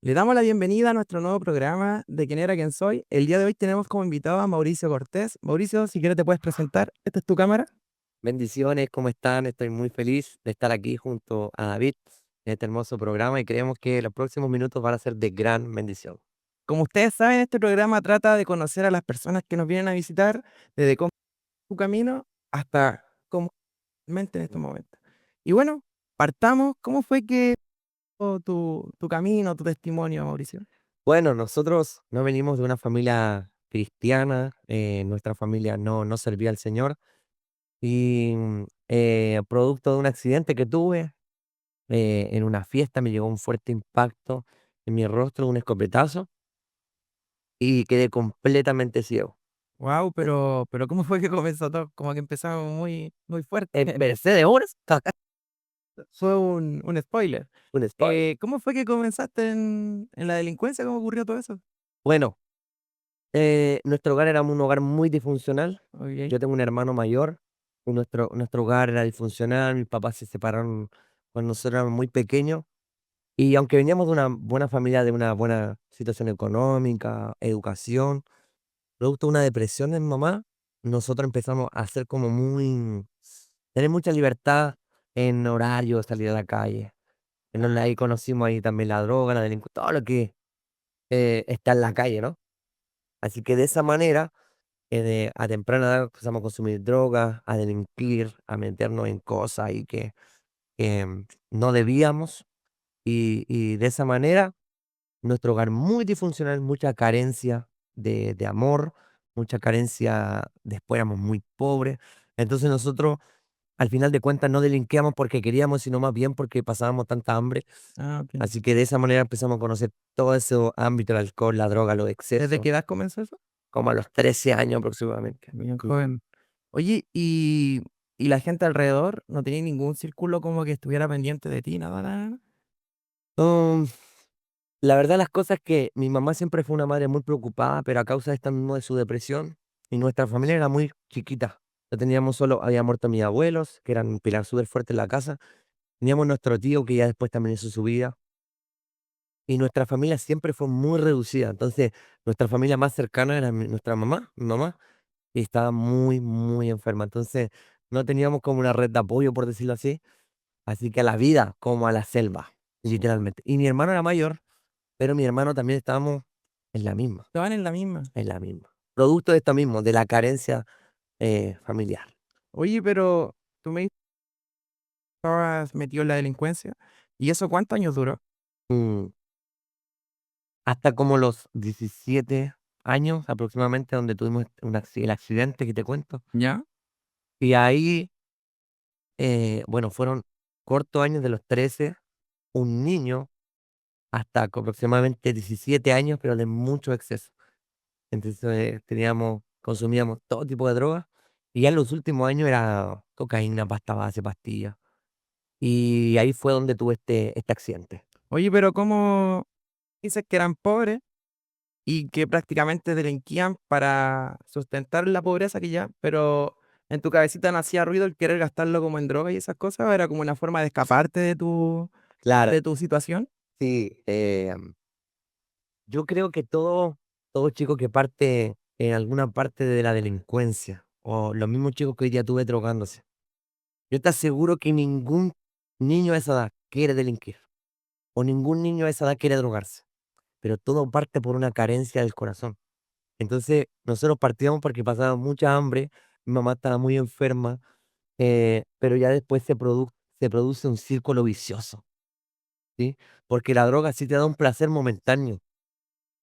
Le damos la bienvenida a nuestro nuevo programa de Quién era quién soy. El día de hoy tenemos como invitado a Mauricio Cortés. Mauricio, si quieres te puedes presentar. Esta es tu cámara. Bendiciones, ¿cómo están? Estoy muy feliz de estar aquí junto a David en este hermoso programa y creemos que los próximos minutos van a ser de gran bendición. Como ustedes saben, este programa trata de conocer a las personas que nos vienen a visitar, desde cómo es su camino hasta cómo mente en estos momentos. Y bueno, partamos. ¿Cómo fue que tu camino, tu testimonio, Mauricio? Bueno, nosotros no venimos de una familia cristiana, nuestra familia no servía al Señor y producto de un accidente que tuve en una fiesta me llegó un fuerte impacto en mi rostro, un escopetazo y quedé completamente ciego. Wow, pero ¿cómo fue que comenzó todo? Como que empezamos muy fuerte. Empecé de horas, Fue un spoiler. un spoiler. ¿Cómo fue que comenzaste en la delincuencia? ¿Cómo ocurrió todo eso? Bueno, nuestro hogar era un hogar muy disfuncional. Okey. Yo tengo un hermano mayor, y nuestro hogar era disfuncional, mis papás se separaron cuando nosotros éramos muy pequeños, y aunque veníamos de una buena familia, de una buena situación económica, educación, producto de una depresión de mi mamá, nosotros empezamos a ser como muy tener mucha libertad en horario, salir a la calle. En donde ahí conocimos ahí también la droga, la delincuencia, todo lo que, está en la calle, ¿no? Así que de esa manera a temprana edad empezamos a consumir drogas, a delinquir, a meternos en cosas y que no debíamos. Y de esa manera, nuestro hogar muy disfuncional, mucha carencia de amor, mucha carencia, después éramos muy pobres. Entonces nosotros, al final de cuentas, no delinquíamos porque queríamos, sino más bien porque pasábamos tanta hambre. Ah, okey. Así que de esa manera empezamos a conocer todo ese ámbito, el alcohol, la droga, los ¿Desde excesos, qué edad comenzó eso? como a los 13 años aproximadamente. Bien joven. Oye, ¿y la gente alrededor no tenía ningún círculo como que estuviera pendiente de ti, nada, nada, nada? Mm, la verdad las cosas es que mi mamá siempre fue una madre muy preocupada, pero a causa de esta mismo de su depresión, y nuestra familia era muy chiquita. No teníamos solo, había muerto mis abuelos, que eran un pilar súper fuerte en la casa. Teníamos nuestro tío, que ya después también hizo su vida. Y nuestra familia siempre fue muy reducida. Entonces, nuestra familia más cercana era nuestra mamá, mi mamá, y estaba muy enferma. Entonces, no teníamos como una red de apoyo, por decirlo así. Así que a la vida, como a la selva, literalmente. Y mi hermano era mayor, pero mi hermano también estábamos en la misma, Estaban en la misma. en la misma. Producto de esto mismo, de la carencia, familiar. Oye, pero tú me dijiste que estabas metido en la delincuencia, ¿y eso cuántos años duró? Mm, hasta como los 17 años aproximadamente, donde tuvimos el accidente que te cuento. ¿Ya? Y ahí, bueno, fueron cortos años de los 13, un niño hasta aproximadamente 17 años, pero de mucho exceso. Entonces, consumíamos todo tipo de drogas, y ya en los últimos años era cocaína, pasta base, pastillas. Y ahí fue donde tuve este accidente. Oye, pero ¿cómo dices que eran pobres y que prácticamente delinquían para sustentar la pobreza que ya, pero en tu cabecita no hacía ruido el querer gastarlo como en droga y esas cosas? ¿O era como una forma de escaparte Claro, de tu situación? sí, yo creo que todo chico que parte en alguna parte de la delincuencia, o los mismos chicos que hoy día tuve drogándose, yo te aseguro que ningún niño a esa edad quiere delinquir, o ningún niño a esa edad quiere drogarse, pero todo parte por una carencia del corazón. Entonces, nosotros partíamos porque pasábamos mucha hambre, mi mamá estaba muy enferma, pero ya después se produce un círculo vicioso, ¿sí? Porque la droga sí te da un placer momentáneo.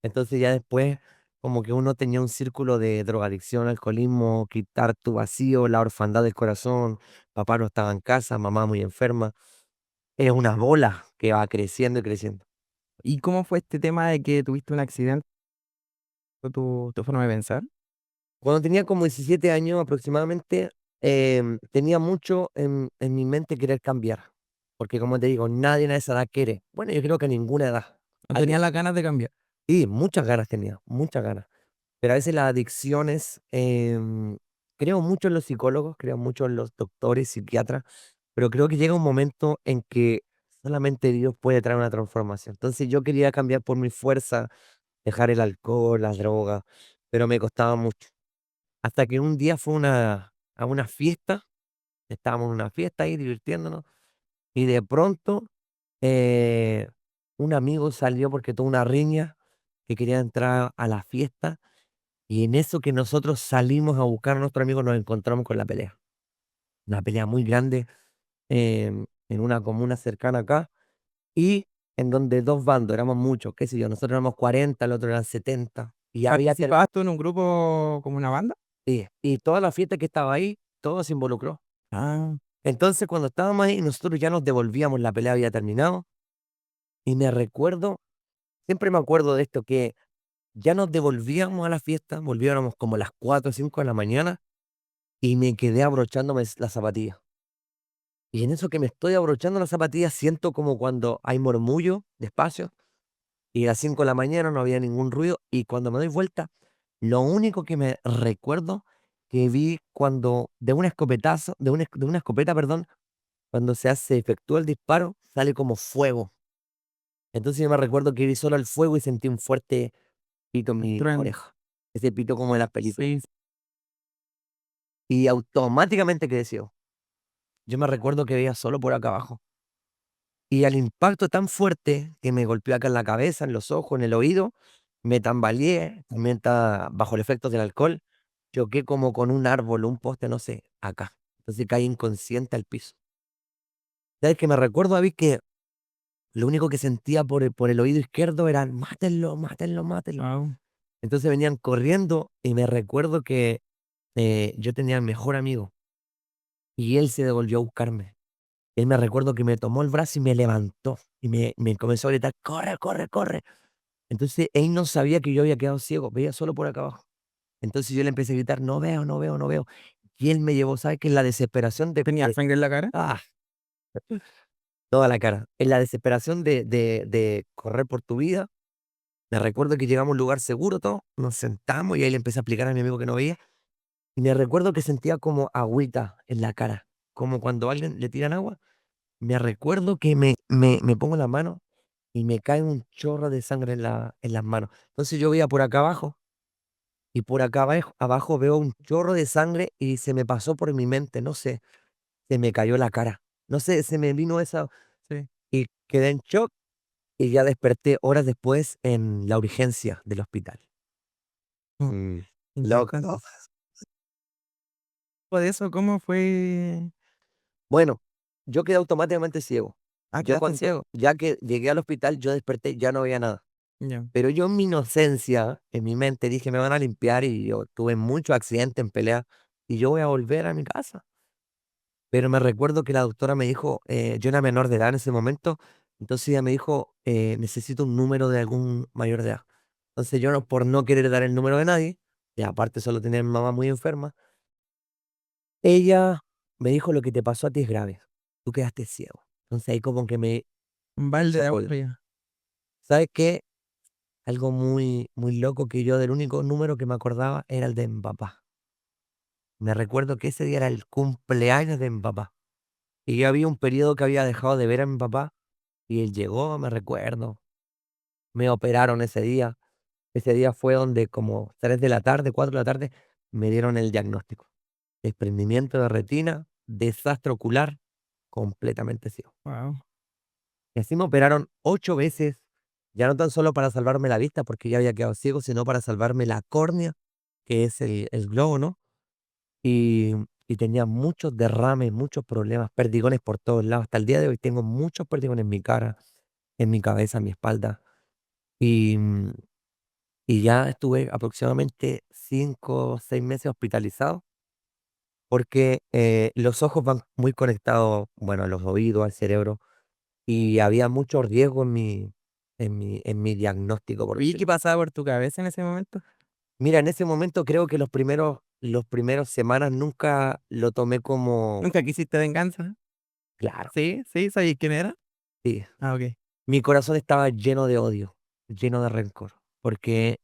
Entonces ya después como que uno tenía un círculo de drogadicción, alcoholismo, quitar tu vacío, la orfandad del corazón, papá no estaba en casa, mamá muy enferma. Es una bola que va creciendo y creciendo. ¿Y cómo fue este tema de que tuviste un accidente? ¿Fue tu forma de pensar? Cuando tenía como 17 años aproximadamente, tenía mucho en mi mente querer cambiar. Porque como te digo, nadie a esa edad quiere. Bueno, yo creo que a ninguna edad. ¿No Alguien, tenías las ganas de cambiar? sí, muchas ganas tenía, muchas ganas. Pero a veces las adicciones, creo mucho en los psicólogos, creo mucho en los doctores, psiquiatras, pero creo que llega un momento en que solamente Dios puede traer una transformación. Entonces yo quería cambiar por mi fuerza, dejar el alcohol, las drogas, pero me costaba mucho. Hasta que un día fue a una fiesta, estábamos en una fiesta ahí divirtiéndonos, y de pronto eh, un amigo salió porque tuvo una riña que quería entrar a la fiesta, y en eso que nosotros salimos a buscar a nuestro amigo nos encontramos con la pelea. Una pelea muy grande en una comuna cercana acá, y en donde dos bandos, éramos muchos, qué sé yo, nosotros éramos 40, el otro eran 70, y ya había ¿Participabas tú en un grupo como una banda? y toda la fiesta que estaba ahí, todo se involucró. Ah, Entonces, cuando estábamos ahí, nosotros ya nos devolvíamos, la pelea había terminado, y me recuerdo, siempre me acuerdo de esto, que ya nos devolvíamos a la fiesta, volvíamos como a las 4 o 5 de la mañana, y me quedé abrochándome las zapatillas. Y en eso que me estoy abrochando las zapatillas, siento como cuando hay murmullo despacio, y a las 5 de la mañana no había ningún ruido, y cuando me doy vuelta, lo único que me recuerdo que vi cuando de una escopeta, perdón, cuando se efectúa el disparo, sale como fuego. Entonces yo me recuerdo que vi solo el fuego y sentí un fuerte pito en mi trueno. oreja. Ese pito como de las películas. Sí, Y automáticamente quedé ciego. Yo me recuerdo que veía solo por acá abajo. Y al impacto tan fuerte que me golpeó acá en la cabeza, en los ojos, en el oído, me tambaleé, también estaba bajo el efecto del alcohol, choqué como con un árbol, un poste, no sé, acá. Entonces caí inconsciente al piso. ¿Sabes que me recuerdo, David, que lo único que sentía por el oído izquierdo era: "Mátenlo, mátenlo, mátenlo"? guau. Entonces venían corriendo y me recuerdo que, yo tenía mi mejor amigo y él se devolvió a buscarme. Él me recuerdo que me tomó el brazo y me levantó y me comenzó a gritar: "Corre, corre, corre". Entonces él no sabía que yo había quedado ciego, veía solo por acá abajo. Entonces yo le empecé a gritar: "No veo, no veo, no veo". Y él me llevó, ¿sabes qué? En la desesperación ¿Tenías sangre en la cara? ¡ah! Toda la cara. En la desesperación de correr por tu vida. Me recuerdo que llegamos a un lugar seguro todo, nos sentamos y ahí le empecé a explicar a mi amigo que no veía. Y me recuerdo que sentía como agüita en la cara, como cuando a alguien le tiran agua. Me recuerdo que me pongo la mano y me cae un chorro de sangre en las manos. Entonces yo veía por acá abajo y por acá abajo veo un chorro de sangre y se me pasó por mi mente, no sé, se me cayó la cara. No sé, se me vino esa Sí. y quedé en shock y ya desperté horas después en la urgencia del hospital. Oh, Mm, impactante. loco. Después de eso, ¿cómo fue? Bueno, yo quedé automáticamente ciego. Ah, Yo quedaste cuando ciego. ya que llegué al hospital, yo desperté, ya no veía nada. Ya. Pero yo en mi inocencia, en mi mente, dije: "Me van a limpiar", y yo tuve muchos accidentes en pelea, y yo voy a volver a mi casa. Pero me recuerdo que la doctora me dijo, yo era menor de edad en ese momento, entonces ella me dijo: "Necesito un número de algún mayor de edad". Entonces yo no, por no querer dar el número de nadie, y aparte solo tenía a mi mamá muy enferma, ella me dijo: "Lo que te pasó a ti es grave, tú quedaste ciego". Entonces ahí como que me Un balde hizo de agua ruido. fría. ¿Sabes qué? Algo muy, muy loco, que yo del único número que me acordaba era el de mi papá. Me recuerdo que ese día era el cumpleaños de mi papá. Y yo había un periodo que había dejado de ver a mi papá y él llegó, me recuerdo. Me operaron ese día. Ese día fue donde como 3 de la tarde, 4 de la tarde, me dieron el diagnóstico. Desprendimiento de retina, desastre ocular, completamente ciego. Wow. Y así me operaron 8 veces, ya no tan solo para salvarme la vista, porque ya había quedado ciego, sino para salvarme la córnea, que es el globo, ¿no? Y, y tenía muchos derrames, muchos problemas, perdigones por todos lados. Hasta el día de hoy tengo muchos perdigones en mi cara, en mi cabeza, en mi espalda. Y, y ya estuve aproximadamente 5 o 6 meses hospitalizado, porque los ojos van muy conectados, bueno, a los oídos, al cerebro, y había mucho riesgo en mi diagnóstico, por Oye, ¿qué decirlo. pasaba por tu cabeza en ese momento? Mira, en ese momento creo que los primeros semanas nunca lo tomé como ¿Nunca quisiste venganza? claro, Sí, sí, ¿sabías quién era? sí. Ah, okey. Mi corazón estaba lleno de odio, lleno de rencor, porque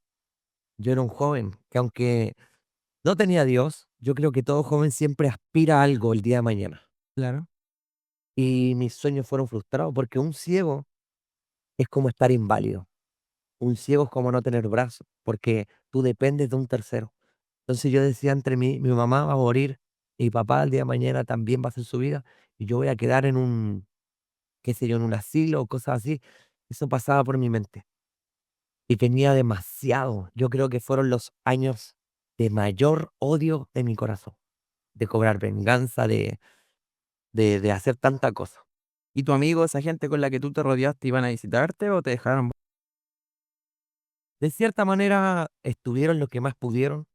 yo era un joven que, aunque no tenía a Dios, yo creo que todo joven siempre aspira a algo el día de mañana. Claro. y mis sueños fueron frustrados, porque un ciego es como estar inválido. Un ciego es como no tener brazos, porque tú dependes de un tercero. Entonces yo decía entre mí, mi mamá va a morir, y papá el día de mañana también va a hacer su vida, y yo voy a quedar en un, qué sé yo, en un asilo o cosas así. Eso pasaba por mi mente. Y tenía demasiado. Yo creo que fueron los años de mayor odio de mi corazón, de cobrar venganza, de hacer tanta cosa. ¿Y tu amigo, esa gente con la que tú te rodeaste, iban a visitarte o te dejaron? De cierta manera estuvieron lo que más pudieron.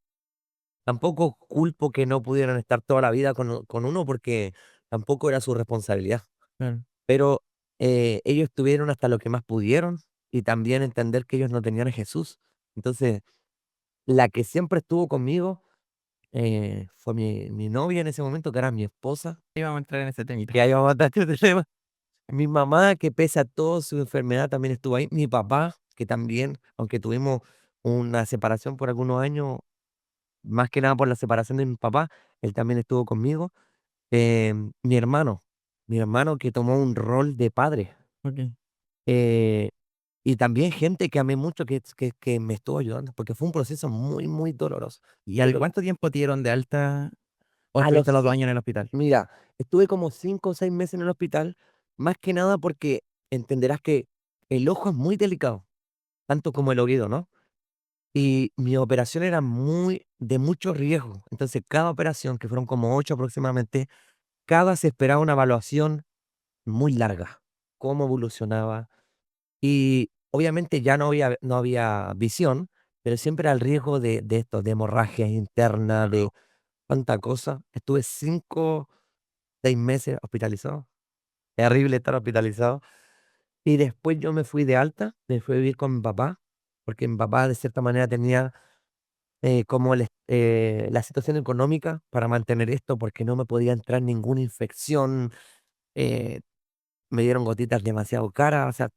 Tampoco culpo que no pudieran estar toda la vida con uno porque tampoco era su responsabilidad. Claro. Pero ellos estuvieron hasta lo que más pudieron y también entender que ellos no tenían a Jesús. Entonces, la que siempre estuvo conmigo fue mi novia en ese momento, que era mi esposa, Ahí vamos a entrar en ese temita. que ahí vamos a estar este tema. Mi mamá, que pese a toda su enfermedad, también estuvo ahí. Mi papá, que también, aunque tuvimos una separación por algunos años, más que nada por la separación de mi papá, él también estuvo conmigo. Mi hermano, mi hermano que tomó un rol de padre. Okey. eh, y también gente que amé mucho que me estuvo ayudando, porque fue un proceso muy, muy doloroso. ¿Y al Pero cuánto tiempo te dieron de alta o a estuviste los 2 los, años en el hospital? mira, estuve como 5 o 6 meses en el hospital, más que nada porque entenderás que el ojo es muy delicado, tanto como el oído, ¿no? Y mi operación era de mucho riesgo. Entonces, cada operación, que fueron como 8 aproximadamente, cada se esperaba una evaluación muy larga. Cómo evolucionaba. Y obviamente ya no había visión, pero siempre al riesgo de esto, de hemorragias internas, de tanta cosa. Estuve 5, 6 meses hospitalizado. Terrible estar hospitalizado. Y después yo me fui de alta, me fui a vivir con mi papá, porque mi papá de cierta manera tenía como la situación económica para mantener esto, porque no me podía entrar ninguna infección, eh, me dieron gotitas demasiado caras, o sea,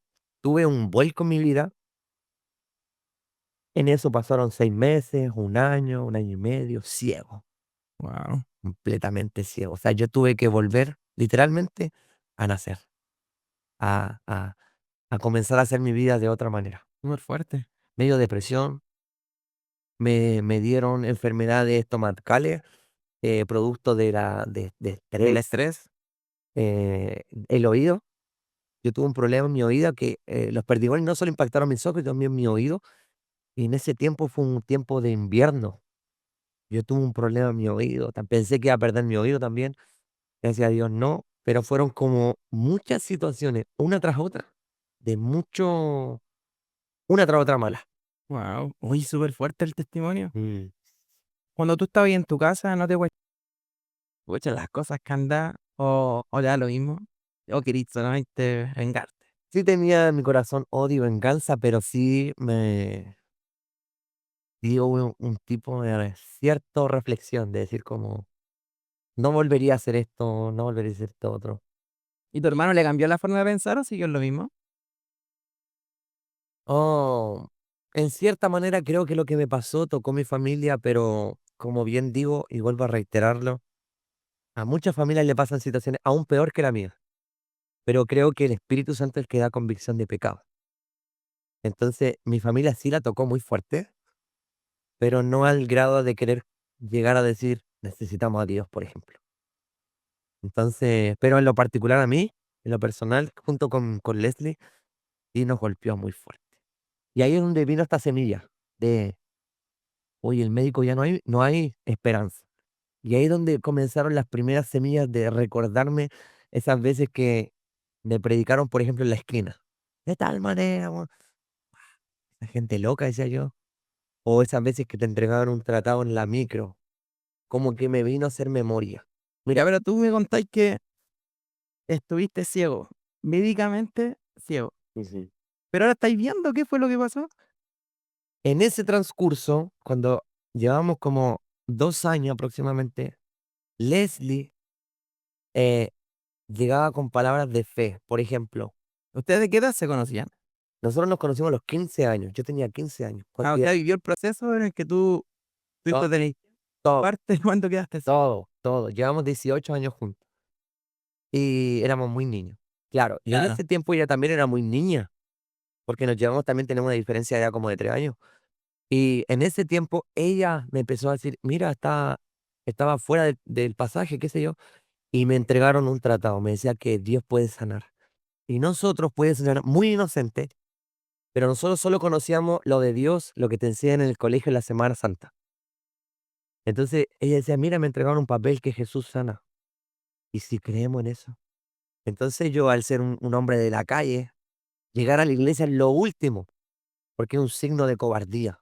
tuve un vuelco en mi vida. En eso pasaron 6 meses, un año y medio, ciego, Wow, completamente ciego. O sea, yo tuve que volver literalmente a nacer, a, a, a comenzar a hacer mi vida de otra manera. súper fuerte. Medio depresión, me dieron enfermedades estomacales, producto de ¿Del estrés. estrés? El oído, yo tuve un problema en mi oído que los perdigones no solo impactaron mis ojos, también mi oído. Y en ese tiempo fue un tiempo de invierno. Yo tuve un problema en mi oído. Pensé que iba a perder mi oído también. Gracias a Dios no. Pero fueron como muchas situaciones, una tras otra, de mucho, una tras otra mala. Wow, oye, súper fuerte el testimonio. Mm. Cuando tú estabas ahí en tu casa, ¿no te pucha, las cosas que andan o te da lo mismo? ¿O querís solamente vengarte? Sí tenía en mi corazón odio y venganza, pero sí me dio un tipo de cierta reflexión, de decir como, no volvería a hacer esto, no volvería a hacer esto otro. ¿Y tu hermano le cambió la forma de pensar o siguió en lo mismo? Oh, en cierta manera creo que lo que me pasó tocó mi familia, pero como bien digo y vuelvo a reiterarlo, a muchas familias le pasan situaciones aún peor que la mía, pero creo que el Espíritu Santo es el que da convicción de pecado. Entonces, mi familia sí la tocó muy fuerte, pero no al grado de querer llegar a decir necesitamos a Dios, por ejemplo. Entonces, pero en lo particular a mí, en lo personal, junto con Leslie, sí nos golpeó muy fuerte. Y ahí es donde vino esta semilla de, oye, el médico ya no hay esperanza. Y ahí es donde comenzaron las primeras semillas de recordarme esas veces que me predicaron, por ejemplo, en la esquina. De tal manera, la gente loca, decía yo. O esas veces que te entregaban un tratado en la micro. Como que me vino a hacer memoria. Ya, Mira, pero tú me contáis que estuviste ciego, médicamente ciego. ujú, Pero ahora estáis viendo qué fue lo que pasó. en ese transcurso, cuando llevamos como 2 años aproximadamente, Leslie eh, llegaba con palabras de fe. Por ejemplo, ¿Ustedes de qué edad se conocían? nosotros nos conocimos a los 15 años. Yo tenía 15 años. Ah, o sea, vivió el proceso en el que tu hijo To- tenía to- parte cuando quedaste ciego. todo, todo. Llevamos 18 años juntos. y éramos muy niños. Claro, y en Claro. ese tiempo ella también era muy niña, porque nos llevamos también tenemos una diferencia ya como de 3 años. Y en ese tiempo ella me empezó a decir: "Mira, estaba fuera del pasaje", qué sé yo, y me entregaron un tratado, me decía que Dios puede sanar. Y nosotros puede sanar muy inocente, pero nosotros solo conocíamos lo de Dios, lo que te enseñan en el colegio en la Semana Santa. Entonces ella decía: "Mira, me entregaron un papel que Jesús sana, ¿y si creemos en eso?". Entonces yo, al ser un hombre de la calle, llegar a la iglesia es lo último, porque es un signo de cobardía.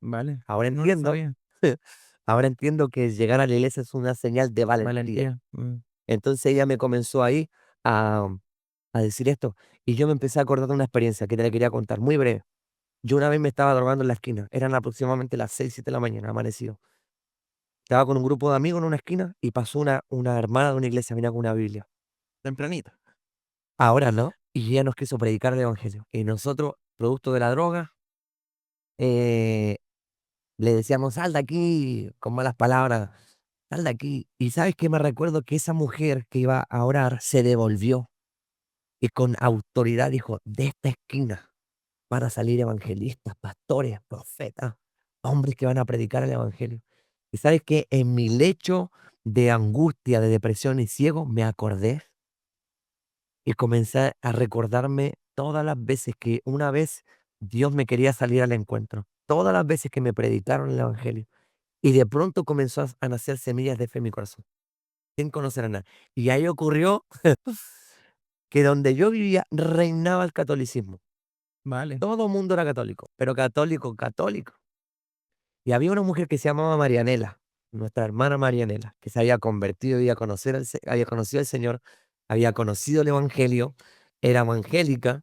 Vale. Ahora No lo entiendo, sabía. ahora entiendo que llegar a la iglesia es una señal de valentía. Valentía. Entonces ella me comenzó ahí a, a decir esto, y yo me empecé a acordar de una experiencia que te la quería contar, muy breve. Yo una vez me estaba drogando en la esquina, eran aproximadamente las 6 7 de la mañana, amanecido. Estaba con un grupo de amigos en una esquina y pasó una hermana de una iglesia, venía con una Biblia. Tempranito. Ahora no, y ella nos quiso predicar el evangelio. Y nosotros, producto de la droga, eh, le decíamos: "Sal de aquí", con malas palabras, "sal de aquí". Y ¿sabes qué? Me recuerdo que esa mujer que iba a orar se devolvió y con autoridad dijo: "De esta esquina van a salir evangelistas, pastores, profetas, hombres que van a predicar el evangelio". Y ¿sabes qué? En mi lecho de angustia, de depresión y ciego, me acordé y comencé a recordarme todas las veces que una vez Dios me quería salir al encuentro, todas las veces que me predicaron el evangelio. Y de pronto comenzó a nacer semillas de fe en mi corazón, sin conocer a nadie. Y ahí ocurrió que donde yo vivía reinaba el catolicismo. Vale. Todo el mundo era católico, pero católico, católico. Y había una mujer que se llamaba Marianela, nuestra hermana Marianela, que se había convertido, había conocido al Señor, había conocido el Evangelio, era evangélica,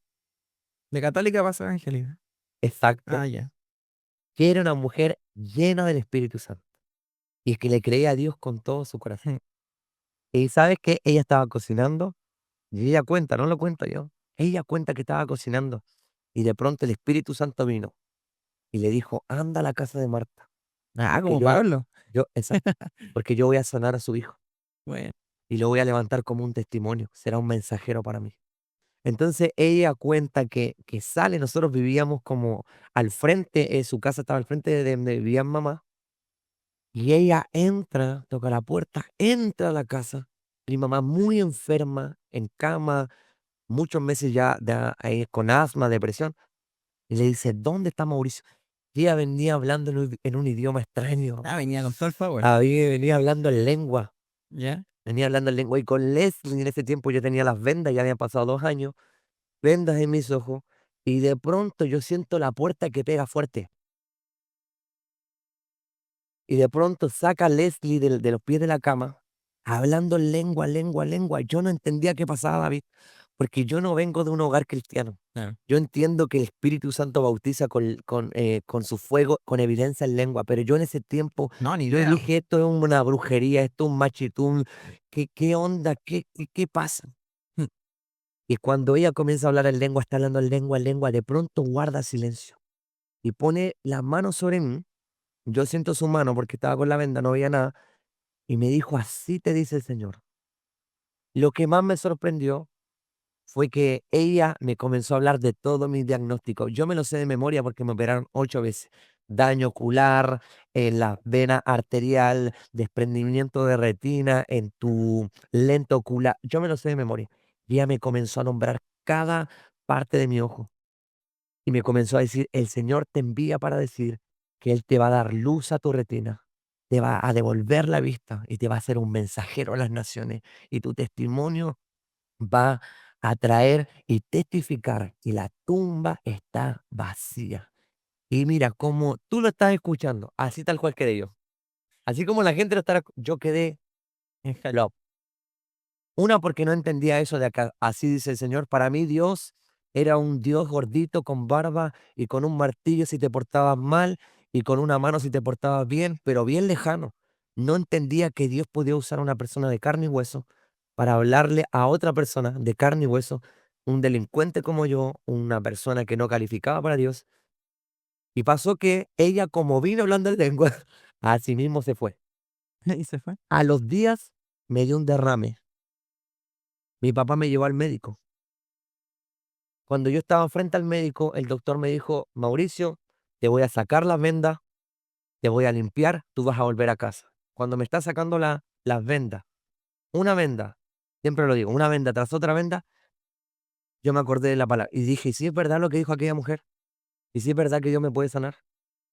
De católica pasa a evangélica. exacto, Ah, ya. que era una mujer llena del Espíritu Santo y que le creía a Dios con todo su corazón. Y sabes que ella estaba cocinando y ella cuenta, no lo cuento yo, ella cuenta que estaba cocinando y de pronto el Espíritu Santo vino y le dijo: "Anda a la casa de Marta, Ah, porque como Pablo. exacto, porque yo voy a sanar a su hijo Bueno. y lo voy a levantar como un testimonio, será un mensajero para mí". Entonces ella cuenta que sale, nosotros vivíamos como al frente, su casa estaba al frente de donde vivía mamá, y ella entra, toca la puerta, entra a la casa, mi mamá muy enferma, en cama, muchos meses ya con asma, depresión, y le dice: "¿Dónde está Mauricio?". Y ella venía hablando en un idioma extraño, Ah, venía con todo el power. venía hablando en lengua, ¿Ya? venía hablando en lengua, y con Leslie en ese tiempo yo tenía las vendas, ya habían pasado 2 años, vendas en mis ojos, y de pronto yo siento la puerta que pega fuerte, y de pronto saca a Leslie de los pies de la cama, hablando en lengua, lengua, lengua. Yo no entendía qué pasaba, David, porque yo no vengo de un hogar cristiano. Claro. Yo entiendo que el Espíritu Santo bautiza con su fuego, con evidencia en lengua, pero yo en ese tiempo, No, ni yo idea. dije: "Esto es una brujería, esto es un machitún, ¿qué onda? ¿Qué pasa?". Y cuando ella comienza a hablar en lengua, está hablando en lengua, de pronto guarda silencio y pone las manos sobre mí. Yo siento su mano porque estaba con la venda, no veía nada, y me dijo: "Así te dice el Señor". Lo que más me sorprendió fue que ella me comenzó a hablar de todo mi diagnóstico. Yo me lo sé de memoria porque me operaron 8 veces. Daño ocular, en la vena arterial, desprendimiento de retina, en tu lente ocular. Yo me lo sé de memoria. Y ella me comenzó a nombrar cada parte de mi ojo. Y me comenzó a decir: "El Señor te envía para decir que Él te va a dar luz a tu retina, te va a devolver la vista y te va a hacer un mensajero a las naciones. Y tu testimonio va a traer y testificar que la tumba está vacía". Y mira, como tú lo estás escuchando, así tal cual quedé yo. Así como la gente lo estará, yo quedé en hello. Una, porque no entendía eso de acá. Así dice el Señor. Para mí Dios era un Dios gordito con barba y con un martillo si te portabas mal y con una mano si te portabas bien, pero bien lejano. No entendía que Dios podía usar a una persona de carne y hueso para hablarle a otra persona de carne y hueso, un delincuente como yo, una persona que no calificaba para Dios. Y pasó que ella, como vino hablando en lengua, así mismo se fue. Y se fue. A los días me dio un derrame Mi papá me llevó al médico. Cuando yo estaba frente al médico, el doctor me dijo: "Mauricio, te voy a sacar las vendas, te voy a limpiar, tú vas a volver a casa". Cuando me está sacando las vendas, una venda, siempre lo digo, una venda tras otra venda, yo me acordé de la palabra y dije: "¿Y si es verdad lo que dijo aquella mujer? ¿Y si es verdad que Dios me puede sanar?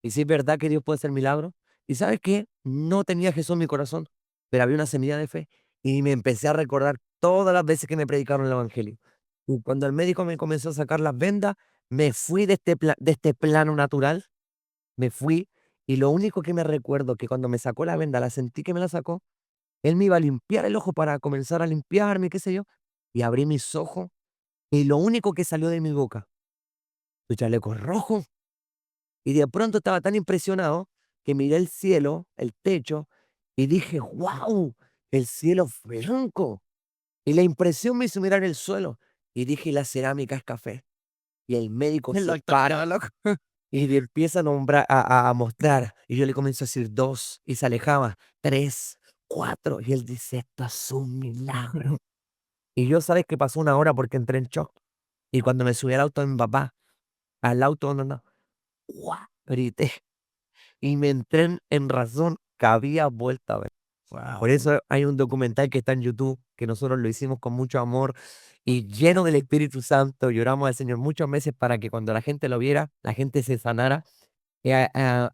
¿Y si es verdad que Dios puede hacer milagros?". ¿Y sabes qué? No tenía a Jesús en mi corazón, pero había una semilla de fe y me empecé a recordar todas las veces que me predicaron el evangelio. Y cuando el médico me comenzó a sacar las vendas, me fui de este plano natural, me fui, y lo único que me recuerdo que cuando me sacó la venda, la sentí que me la sacó, él me iba a limpiar el ojo para comenzar a limpiarme, qué sé yo, y abrí mis ojos, y lo único que salió de mi boca: "Tu chaleco es rojo". Y de pronto estaba tan impresionado que miré el cielo, el techo, y dije: "¡Guau! El cielo es blanco". Y la impresión me hizo mirar el suelo y dije: "La cerámica es café". Y el médico El se doctor para quedó loco. y le empieza a nombrar, a mostrar. Y yo le comienzo a decir 2 y se alejaba, 3, 4 y él dice: "Esto es un milagro". Y yo, ¿sabes qué? Pasó una hora porque entré en shock. Y cuando me subí al auto de mi papá, al auto donde andaba, ¡guau! Grité. Y me entré en razón que había vuelto a ver. Por Wow. eso hay un documental que está en YouTube, que nosotros lo hicimos con mucho amor y lleno del Espíritu Santo. Lloramos al Señor muchos meses para que cuando la gente lo viera, la gente se sanara.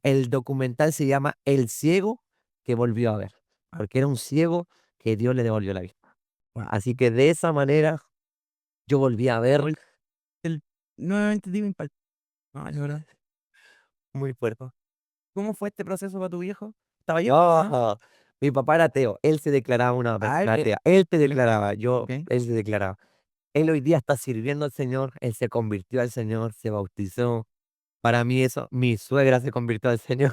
El documental se llama El ciego que volvió a ver, porque era un ciego que Dios le devolvió la vista. Así que de esa manera yo volví a ver Oye, el nuevamente digo impacto. No, la verdad. muy fuerte. ¿Cómo fue este proceso para tu viejo? ¿Estaba yo? No, mi papá era ateo, él se declaraba una Ah, persona atea, él te él declaraba, okey. él se declaraba. Él hoy día está sirviendo al Señor, él se convirtió al Señor, se bautizó. Para mí eso, mi suegra se convirtió al Señor,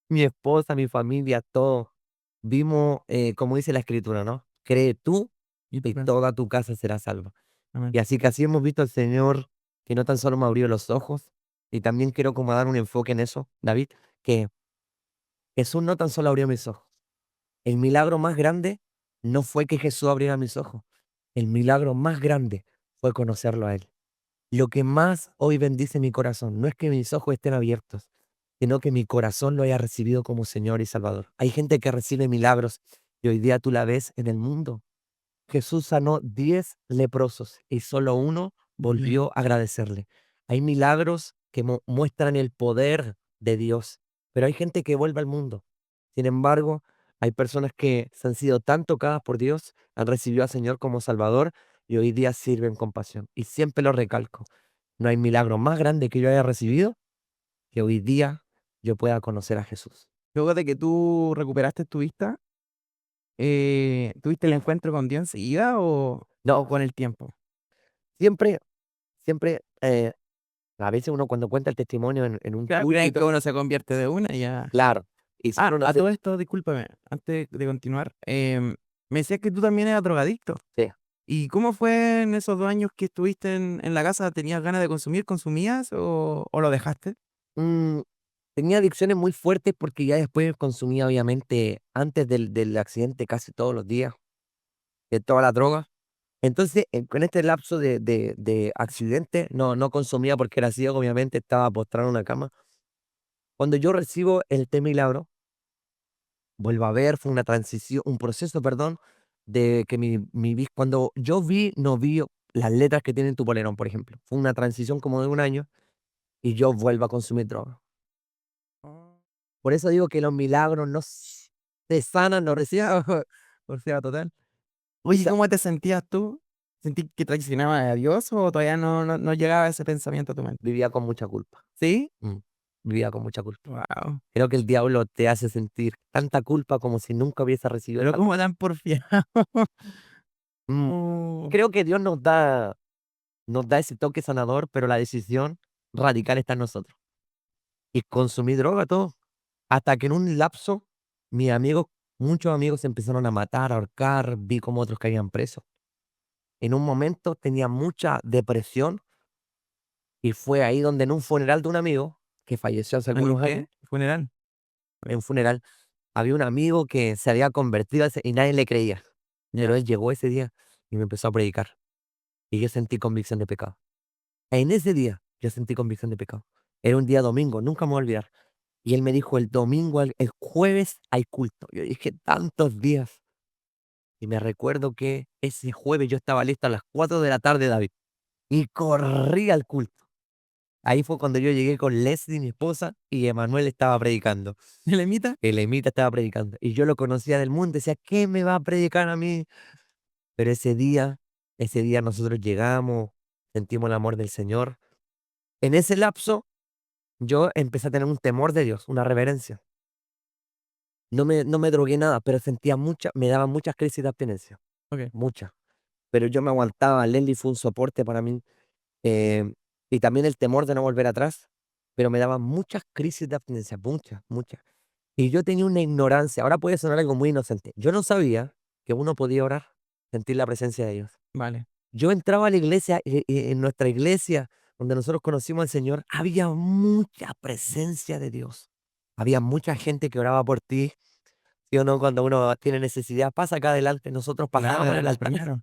mi esposa, mi familia, todo. Vimos, como dice la Escritura, ¿no? Cree tú Y tú y crees. toda tu casa será salva. Amén. Y así que así hemos visto al Señor, que no tan solo me abrió los ojos, y también quiero como dar un enfoque en eso, David, que Jesús no tan solo abrió mis ojos. El milagro más grande no fue que Jesús abriera mis ojos. El milagro más grande fue conocerlo a Él. Lo que más hoy bendice mi corazón no es que mis ojos estén abiertos, sino que mi corazón lo haya recibido como Señor y Salvador. Hay gente que recibe milagros y hoy día tú la ves en el mundo. Jesús sanó 10 leprosos y solo uno Bien. volvió a agradecerle. Hay milagros que muestran el poder de Dios, pero hay gente que vuelve al mundo. Sin embargo, hay personas que se han sido tan tocadas por Dios, han recibido al Señor como Salvador y hoy día sirven con pasión. Y siempre lo recalco, no hay milagro más grande que yo haya recibido que hoy día yo pueda conocer a Jesús. Luego de que tú recuperaste tu vista, ¿tuviste el encuentro con Dios enseguida o No, con el tiempo? siempre, siempre, a veces uno cuando cuenta el testimonio en un Claro, crees que púlpito, uno se convierte de una y ya. claro, y si Ah, uno no a se todo esto, discúlpame, antes de continuar, me decías que tú también eras drogadicto. sí, ¿Y cómo fue en esos 2 años que estuviste en la casa? ¿Tenías ganas de consumir, consumías o lo dejaste? mm, tenía adicciones muy fuertes porque ya después consumía, obviamente, antes del accidente casi todos los días, de toda la droga. Entonces, con este lapso de accidente, no consumía porque era ciego, obviamente, estaba postrado en una cama. Cuando yo recibo el té milagro, vuelvo a ver, fue una transición, un proceso, perdón, de que cuando yo vi, no vi las letras que tiene en tu polerón, por ejemplo. Fue una transición como de un año y yo vuelvo a consumir droga. Oh. Por eso digo que los milagros no te sanan, no Decía, o sea, total. Oye, quizá ¿cómo te sentías tú? ¿Sentí que traicionabas a Dios o todavía no llegaba ese pensamiento a tu mente? vivía con mucha culpa. ¿Sí? Mm, vivía con mucha culpa. Wow. Creo que el diablo te hace sentir tanta culpa como si nunca hubiese recibido Pero esa. cómo tan porfiado. Mm, Oh. creo que Dios nos da ese toque sanador, pero la decisión radical está en nosotros. Y consumí droga, todo. Hasta que en un lapso, mis amigos, muchos amigos se empezaron a matar, a ahorcar, vi como otros caían presos. En un momento tenía mucha depresión y fue ahí donde en un funeral de un amigo que falleció hace ¿En un algunos años, qué? ¿Funeral? en un funeral, había un amigo que se había convertido y nadie le creía, pero Ya. él llegó ese día. y me empezó a predicar. Y yo sentí convicción de pecado. En ese día yo sentí convicción de pecado. Era un día domingo, nunca me voy a olvidar. Y él me dijo, el domingo, el jueves hay culto. Yo dije, tantos días. Y me recuerdo que ese jueves yo estaba listo a las 4 de la tarde, David, y corrí al culto. Ahí fue cuando yo llegué con Leslie, mi esposa, y Emanuel estaba predicando. ¿El Emita? El Emita estaba predicando. Y yo lo conocía del mundo, decía, ¿qué me va a predicar a mí? Pero ese día nosotros llegamos, sentimos el amor del Señor. En ese lapso, yo empecé a tener un temor de Dios, una reverencia. No me drogué nada, pero sentía me daban muchas crisis de abstinencia, Ok, muchas. Pero yo me aguantaba, Leslie fue un soporte para mí, em, y también el temor de no volver atrás, pero me daban muchas crisis de abstinencia, muchas, muchas. Y yo tenía una ignorancia, ahora puede sonar algo muy inocente. Yo no sabía que uno podía orar, sentir la presencia de Dios. vale. Yo entraba a la iglesia, en nuestra iglesia, donde nosotros conocimos al Señor, había mucha presencia de Dios. Había mucha gente que oraba por ti, ¿sí o no? Cuando uno tiene necesidad, pasa acá adelante, nosotros pasábamos el Claro, altar. claro.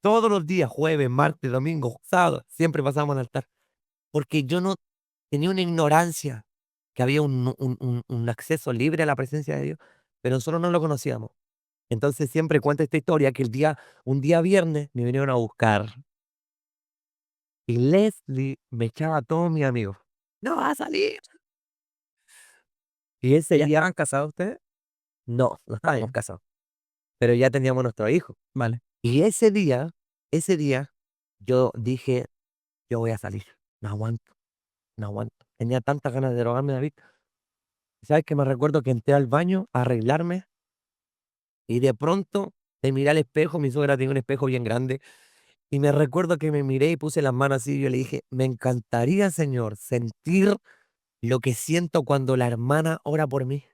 Todos los días, jueves, martes, domingo, sábado, siempre pasábamos al altar. Porque yo no tenía una ignorancia, que había un acceso libre a la presencia de Dios, pero nosotros no lo conocíamos. Entonces siempre cuento esta historia que un día viernes me vinieron a buscar y Leslie me echaba a todos mis amigos. No va a salir. Y ese ¿Ya día, estaban casados ustedes? no Ah, estábamos ya. casados, pero ya teníamos nuestro hijo. Vale. Y ese día, yo dije, yo voy a salir. No aguanto, no aguanto. Tenía tantas ganas de drogarme, David. ¿Sabes qué? Me recuerdo que entré al baño a arreglarme y de pronto me miré al espejo. Mi suegra tenía un espejo bien grande. Y me recuerdo que me miré y puse las manos así y yo le dije, me encantaría, Señor, sentir lo que siento cuando la hermana ora por mí.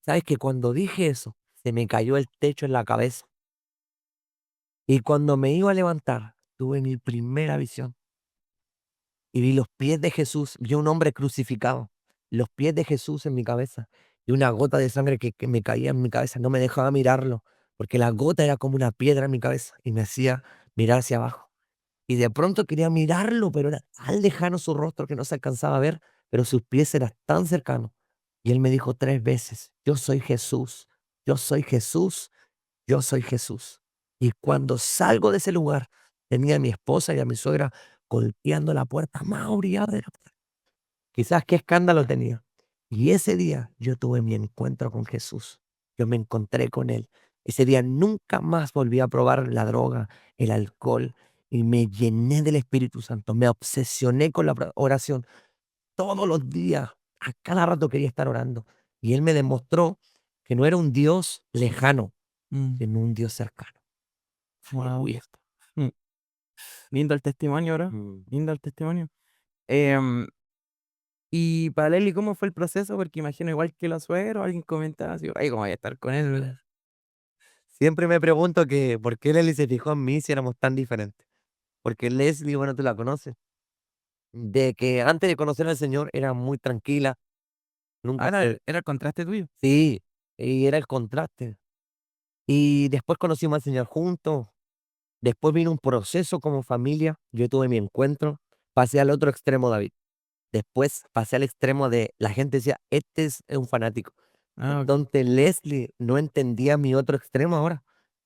¿Sabes que cuando dije eso, se me cayó el techo en la cabeza? Y cuando me iba a levantar, tuve mi primera visión y vi los pies de Jesús, vi un hombre crucificado, los pies de Jesús en mi cabeza y una gota de sangre que me caía en mi cabeza, no me dejaba mirarlo, porque la gota era como una piedra en mi cabeza y me hacía mirar hacia abajo. Y de pronto quería mirarlo, pero era tan lejano su rostro que no se alcanzaba a ver, pero sus pies eran tan cercanos. Y él me dijo 3 veces, yo soy Jesús, yo soy Jesús, yo soy Jesús. Y cuando salgo de ese lugar, tenía a mi esposa y a mi suegra golpeando la puerta. Mauri, abre la puerta. Quizás qué escándalo tenía. Y ese día yo tuve mi encuentro con Jesús. Yo me encontré con Él. Ese día nunca más volví a probar la droga, el alcohol, y me llené del Espíritu Santo. Me obsesioné con la oración. Todos los días, a cada rato quería estar orando. Y Él me demostró que no era un Dios lejano, sino un Dios cercano. Wow. Aleluya. Lindo el testimonio, bro. Mm. Lindo el testimonio. Em, y para Lely, ¿cómo fue el proceso? Porque imagino igual que los suegros, alguien comentaba así, ay, ¿cómo voy a estar con él? ¿Verdad? Siempre me pregunto que por qué Leslie se fijó en mí si éramos tan diferentes. Porque Leslie, bueno, tú la conoces, de que antes de conocer al Señor era muy tranquila, nunca Ah, se... era el contraste tuyo. Sí, y era el contraste. Y después conocimos al Señor juntos, después vino un proceso como familia, yo tuve mi encuentro, pasé al otro extremo, David. Después pasé al extremo de la gente decía, este es un fanático. Ah, ok. Entonces Leslie no entendía mi otro extremo ahora,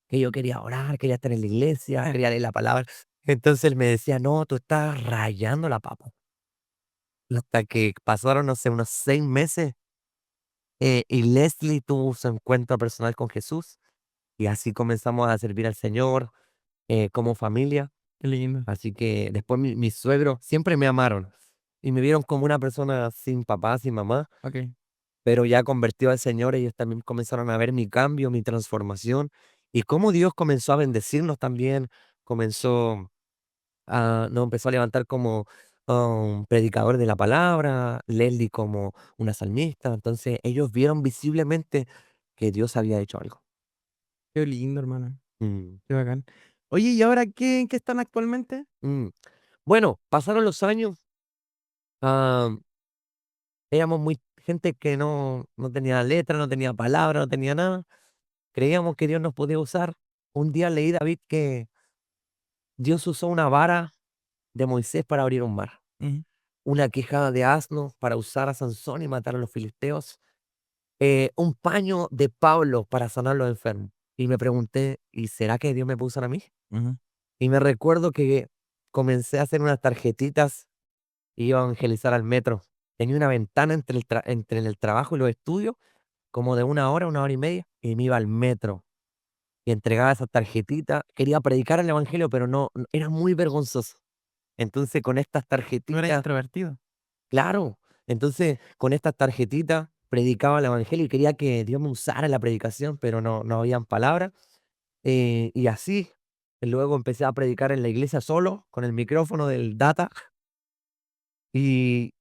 que yo quería orar, quería estar en la iglesia, quería leer la palabra. Entonces él me decía, no, tú estás rayando la papa. Hasta que pasaron, no sé, unos 6 meses, y Leslie tuvo su encuentro personal con Jesús y así comenzamos a servir al Señor, como familia. Qué lindo. Así que después mis suegros siempre me amaron y me vieron como una persona sin papá, sin mamá, Ok. pero ya convertido al Señor, ellos también comenzaron a ver mi cambio, mi transformación y cómo Dios comenzó a bendecirnos también, nos empezó a levantar como un predicador de la palabra, Leslie como una salmista. Entonces ellos vieron visiblemente que Dios había hecho algo. Qué lindo, hermano. Mm, Qué bacán. Oye, ¿y ahora en qué están actualmente? mm. Bueno, pasaron los años, ah, éramos muy gente que no tenía letra, no tenía palabra, no tenía nada. Creíamos que Dios nos podía usar. Un día leí, David, que Dios usó una vara de Moisés para abrir un mar, Ujú, una quijada de asno para usar a Sansón y matar a los filisteos, un paño de Pablo para sanar a los enfermos. Y me pregunté, ¿y será que Dios me puso a mí? ujú, Y me recuerdo que comencé a hacer unas tarjetitas y iba a evangelizar al metro. Tenía una ventana entre el trabajo y los estudios, como de una hora y media, y me iba al metro y entregaba esas tarjetitas. Quería predicar el evangelio, pero era muy vergonzoso. Entonces, con estas tú eres tarjetitas, introvertido. claro, entonces con estas tarjetitas predicaba el evangelio y quería que Dios me usara en la predicación, pero no habían palabras. Y así, luego empecé a predicar en la iglesia solo, con el micrófono del data, y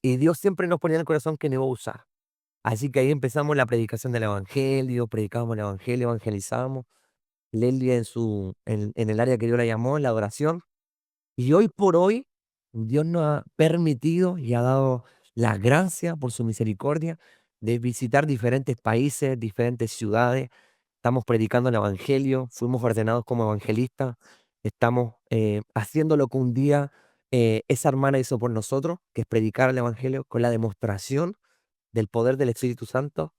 Dios siempre nos ponía en el corazón que nos iba a usar. Así que ahí empezamos la predicación del evangelio, predicábamos el evangelio, evangelizábamos. Leslie en el área que Dios la llamó, en la adoración. Y hoy por hoy, Dios nos ha permitido y ha dado la gracia por su misericordia de visitar diferentes países, diferentes ciudades. Estamos predicando el evangelio, fuimos ordenados como evangelistas, estamos haciendo lo que un día esa hermana hizo por nosotros, que es predicar el evangelio con la demostración del poder del Espíritu Santo.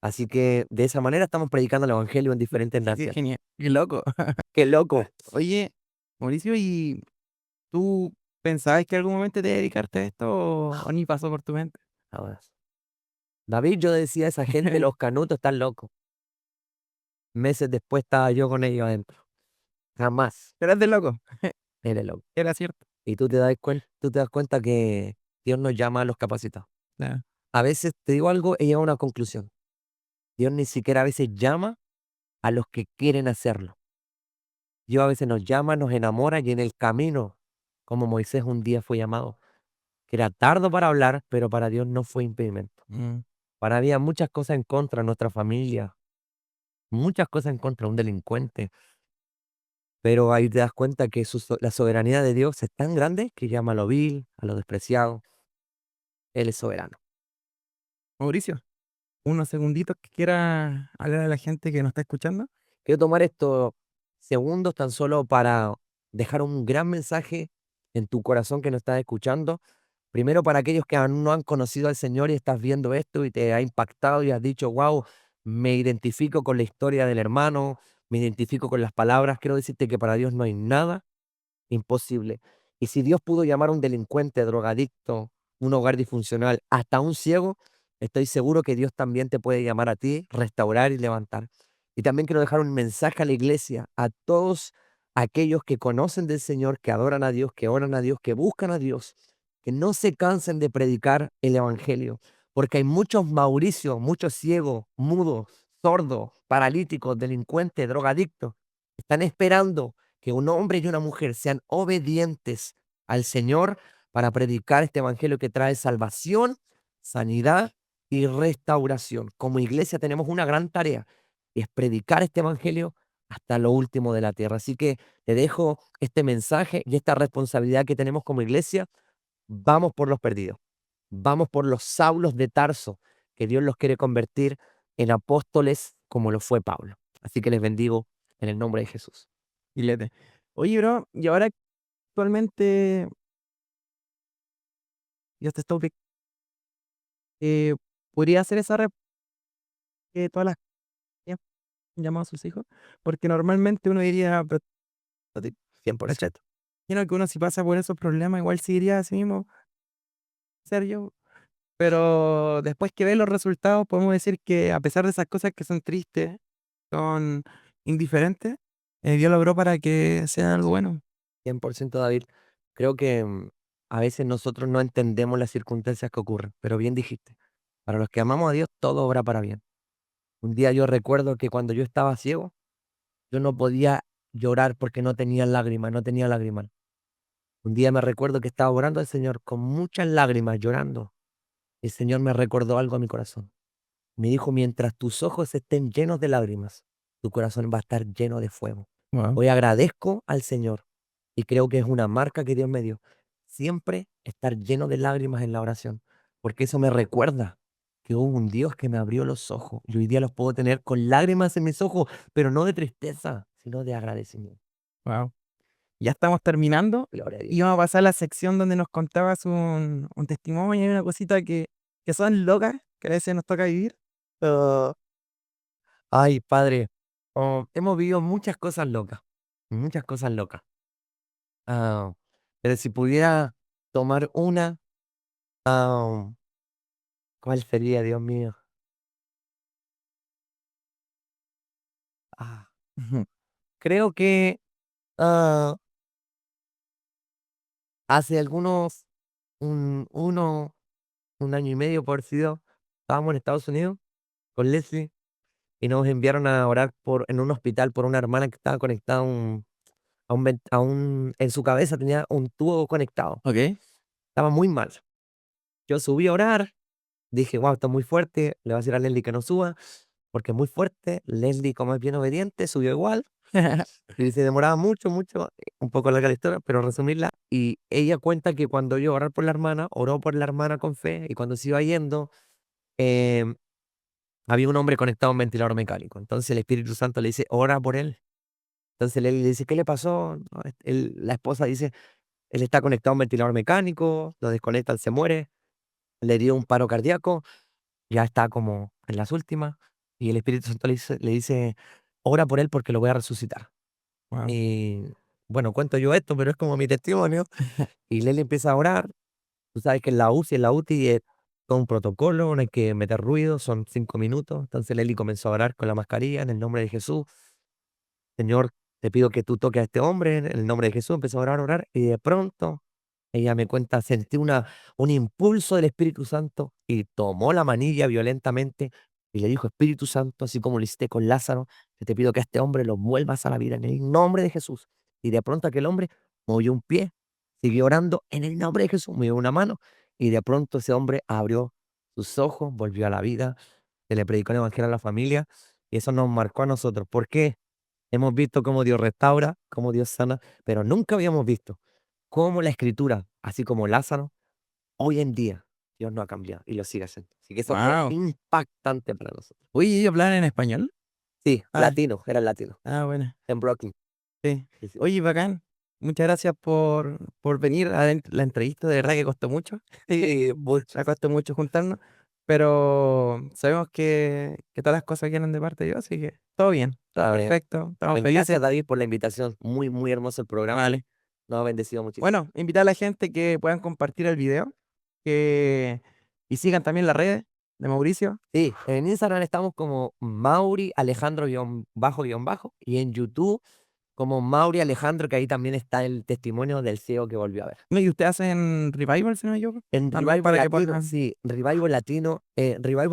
Así que de esa manera estamos predicando el evangelio en diferentes Qué naciones. genial, qué loco. ¡Qué loco! Oye, Mauricio, ¿y tú pensabas que algún momento te iba a dedicarte a esto o ni pasó por tu mente? Ahora, David, yo decía, esa gente, los canutos, están locos. Meses después estaba yo con ellos adentro. Jamás. Eras de loco, Eres loco. era cierto. Y tú te das cuenta que Dios nos llama a los capacitados. Claro. A veces, te digo algo, y llega a una conclusión. Dios ni siquiera a veces llama a los que quieren hacerlo. Dios a veces nos llama, nos enamora y en el camino, como Moisés un día fue llamado, que era tardo para hablar, pero para Dios no fue impedimento. Mm. Para había muchas cosas en contra de nuestra familia, muchas cosas en contra de un delincuente, pero ahí te das cuenta que la soberanía de Dios es tan grande que llama a lo vil, a lo despreciado. Él es soberano. Mauricio, unos segunditos que quiera hablar a la gente que nos está escuchando. Quiero tomar estos segundos tan solo para dejar un gran mensaje en tu corazón que nos estás escuchando. Primero para aquellos que aún no han conocido al Señor y estás viendo esto y te ha impactado y has dicho, wow, me identifico con la historia del hermano, me identifico con las palabras. Quiero decirte que para Dios no hay nada imposible. Y si Dios pudo llamar a un delincuente, drogadicto, un hogar disfuncional, hasta un ciego, estoy seguro que Dios también te puede llamar a ti, restaurar y levantar. Y también quiero dejar un mensaje a la iglesia, a todos aquellos que conocen del Señor, que adoran a Dios, que oran a Dios, que buscan a Dios, que no se cansen de predicar el Evangelio, porque hay muchos Mauricios, muchos ciegos, mudos, sordos, paralíticos, delincuentes, drogadictos, están esperando que un hombre y una mujer sean obedientes al Señor para predicar este evangelio que trae salvación, sanidad y restauración. Como iglesia tenemos una gran tarea y es predicar este evangelio hasta lo último de la tierra. Así que te dejo este mensaje y esta responsabilidad que tenemos como iglesia. Vamos por los perdidos. Vamos por los Saulos de Tarso, que Dios los quiere convertir en apóstoles como lo fue Pablo. Así que les bendigo en el nombre de Jesús. Filete. Oye, bro, y ahora actualmente Dios te está ¿podría hacer esa que todas las niñas han llamado a sus hijos? Porque normalmente uno diría, pero, ¿cachai? 100%. Imagino que uno si pasa por esos problemas igual sí diría a sí mismo, ser yo. Pero después que ve los resultados podemos decir que a pesar de esas cosas que son tristes, son indiferentes, Dios logró para que sea algo bueno. 100% David. Creo que a veces nosotros no entendemos las circunstancias que ocurren, pero bien dijiste, para los que amamos a Dios, todo obra para bien. Un día yo recuerdo que cuando yo estaba ciego, yo no podía llorar porque no tenía lágrimas, no tenía lágrimas. Un día me recuerdo que estaba orando al Señor con muchas lágrimas, llorando. El Señor me recordó algo a mi corazón. Me dijo, mientras tus ojos estén llenos de lágrimas, tu corazón va a estar lleno de fuego. Wow, Hoy agradezco al Señor y creo que es una marca que Dios me dio. Siempre estar lleno de lágrimas en la oración, porque eso me recuerda que hubo un Dios que me abrió los ojos y hoy día los puedo tener con lágrimas en mis ojos, pero no de tristeza, sino de agradecimiento. wow. Ya estamos terminando Gloria a Dios. y vamos a pasar a la sección donde nos contabas un testimonio y una cosita que son locas, que a veces nos toca vivir. Ah, ay, padre, hemos vivido muchas cosas locas, muchas cosas locas. Ah, pero si pudiera tomar una, ah, ¿cuál sería, Dios mío? Ah, Ujú. creo que ah, hace algunos, un año y medio por sido, estábamos en Estados Unidos con Leslie y nos enviaron a orar en un hospital por una hermana que estaba conectada en su cabeza tenía un tubo conectado. Ok. Estaba muy mal. Yo subí a orar, dije, wow, está muy fuerte, le voy a decir a Leslie que no suba, porque es muy fuerte. Leslie, como es bien obediente, subió igual. Y se demoraba mucho, mucho, un poco larga la historia, pero resumirla. Y ella cuenta que cuando yo orar por la hermana, oró por la hermana con fe, y cuando se iba yendo, em, había un hombre conectado a un ventilador mecánico. Entonces el Espíritu Santo le dice, ora por él. Entonces él le dice, ¿qué le pasó? No, la esposa dice, él está conectado a un ventilador mecánico, lo desconectan, se muere, le dio un paro cardíaco, ya está como en las últimas, y el Espíritu Santo le dice, ora por él porque lo voy a resucitar. Wow. Y bueno, cuento yo esto, pero es como mi testimonio. Y Leli empieza a orar. Tú sabes que en la UCI, en la UTI es todo un protocolo, no hay que meter ruido, son 5 minutos. Entonces Leli comenzó a orar con la mascarilla en el nombre de Jesús. Señor, te pido que tú toques a este hombre en el nombre de Jesús. Empezó a orar, orar, y de pronto ella me cuenta, sentí un impulso del Espíritu Santo y tomó la manilla violentamente y le dijo, Espíritu Santo, así como lo hiciste con Lázaro, te pido que a este hombre lo vuelvas a la vida en el nombre de Jesús. Y de pronto aquel hombre movió un pie, siguió orando en el nombre de Jesús, movió una mano y de pronto ese hombre abrió sus ojos, volvió a la vida, se le predicó el evangelio a la familia y eso nos marcó a nosotros. ¿Por qué? Hemos visto cómo Dios restaura, cómo Dios sana, pero nunca habíamos visto cómo la escritura, así como Lázaro, hoy en día Dios no ha cambiado y lo sigue haciendo. Así que eso fue Wow. impactante para nosotros. Oye, ¿ellos hablan en español? Sí, Ah, latino, era latino, bueno. en Brooklyn. Sí. Sí, sí. Oye, bacán. Muchas gracias por venir a la entrevista. De verdad que costó mucho. Sí, Me muchos. costó mucho juntarnos. Pero sabemos que todas las cosas vienen de parte de Dios, así que todo bien. Todo Está bien. perfecto. Estamos Pues felices. gracias, David, por la invitación. Muy, muy hermoso el programa. Vale. Nos ha bendecido muchísimo. Bueno, invitar a la gente que puedan compartir el video que, y sigan también las redes de Mauricio. Sí, en Instagram estamos como Mauri Alejandro guión bajo guión bajo y en YouTube como Mauri Alejandro, que ahí también está el testimonio del ciego que volvió a ver. No, y ustedes hacen revival, si no me equivoco. En También Revival para que Latino, puedan, sí, Revival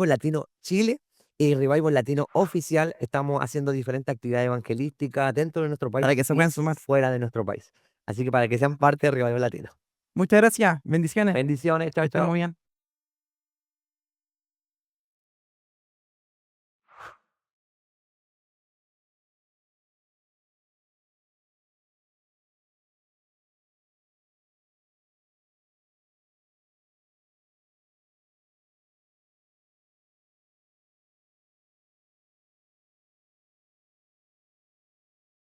Latino Chile y Revival Latino Oficial. Estamos haciendo diferentes actividades evangelísticas dentro de nuestro país para que se y puedan sumar. fuera de nuestro país. Así que para que sean parte de Revival Latino. Muchas gracias. Bendiciones. Bendiciones, Que chao, estén chao. muy bien.